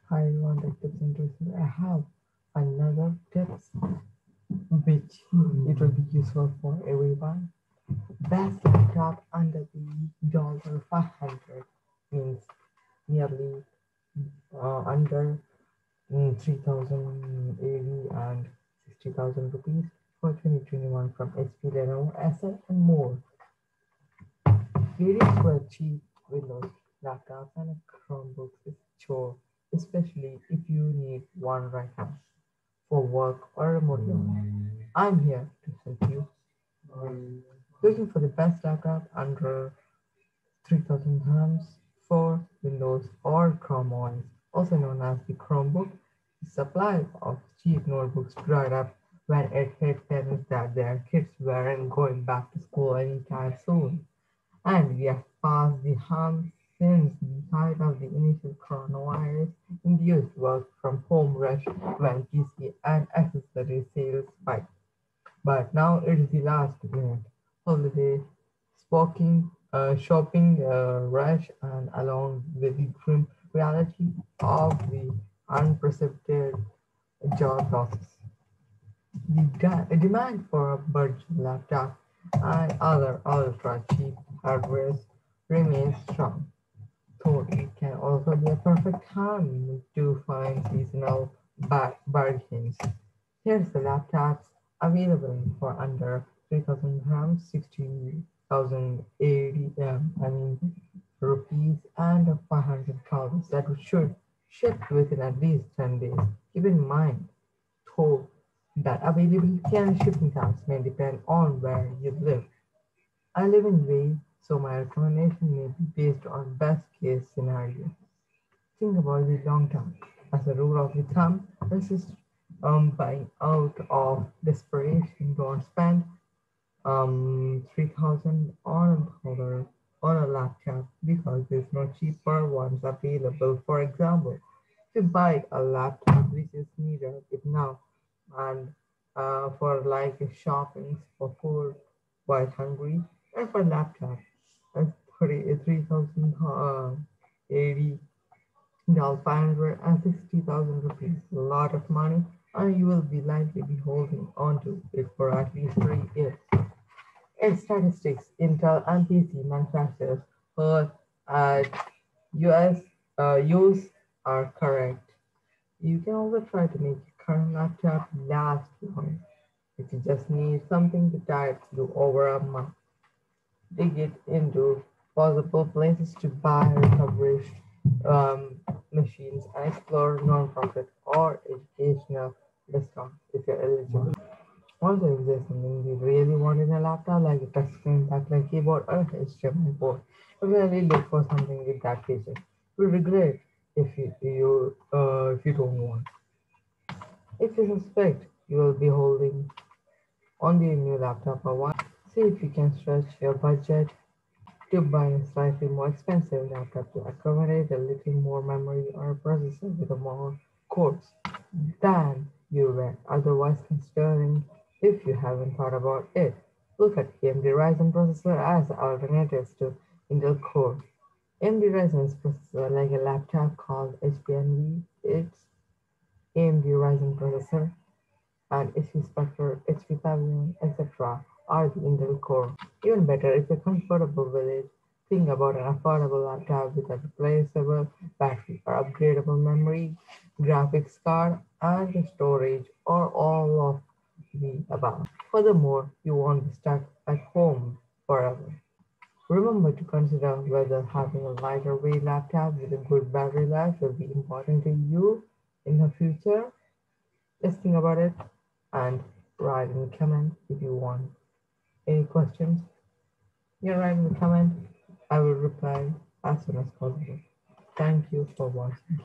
Hi everyone, the tips and tricks. I have another tips which it will be useful for everyone. Best laptop under the dollar 500 means nearly under 3000 AED and 60,000 rupees for 2021 from HP, Lenovo, Acer and more. Reading for cheap Windows laptops and Chromebooks is a chore, especially if you need one right now for work or remote learning. I'm here to help you. Looking for the best laptop under 3000 grams for Windows or Chrome OS, also known as the Chromebook. The supply of cheap notebooks dried up when it hit parents that their kids weren't going back to school anytime soon. And we have passed the hump since the height of the initial coronavirus-induced work-from-home rush when PC and accessory sales spiked. But now it is the last minute holiday shopping rush, and along with the grim reality of the unprecedented job losses, the demand for a budget laptop and other ultra-cheap hardware remains strong, though it can also be a perfect time to find seasonal bargains. Here's the laptops available for under 3000 grams, 60,000 AED, rupees, and 500 calories that should ship within at least 10 days. Keep in mind, though, that availability and shipping times may depend on where you live. I live in Way, so my recommendation may be based on best case scenario. Think about the long term. As a rule of thumb, resist buying out of desperation. Don't spend 3,000 on a laptop because there's no cheaper ones available. For example, if you buy a laptop which is needed it now and for like shopping for food while hungry, and for laptop that's 3,000 80 560,000 rupees, a lot of money, and you will be likely be holding on to it for at least 3 years. In statistics, Intel and PC manufacturers heard at US use are correct. You can also try to make your current laptop last long if you just need something to tide through over a month. Dig it into possible places to buy refurbished machines and explore non-profit or educational discounts if you're eligible. Also, if there's something you really want in a laptop, like a touchscreen backlight keyboard or a HDMI board, really look for something with that feature. You'll regret if you don't want. If you suspect you will be holding on to your new laptop for a while, see if you can stretch your budget to buy a slightly more expensive laptop to accommodate a little more memory or a processor with a more cores than you were otherwise considering. If you haven't thought about it, look at AMD Ryzen processor as alternatives to Intel Core. AMD Ryzen's processor, like a laptop called HPNV, it's AMD Ryzen processor and HP Spectre, HP Pavilion, etc. are the Intel Core. Even better, if you're comfortable with it, think about an affordable laptop with a replaceable battery or upgradable memory, graphics card, and storage, or all of the above. Furthermore, you won't be stuck at home forever. Remember to consider whether having a lighter weight laptop with a good battery life will be important to you in the future. Just think about it and write in the comment if you want any questions. You write in the comment. I will reply as soon as possible. Thank you for watching.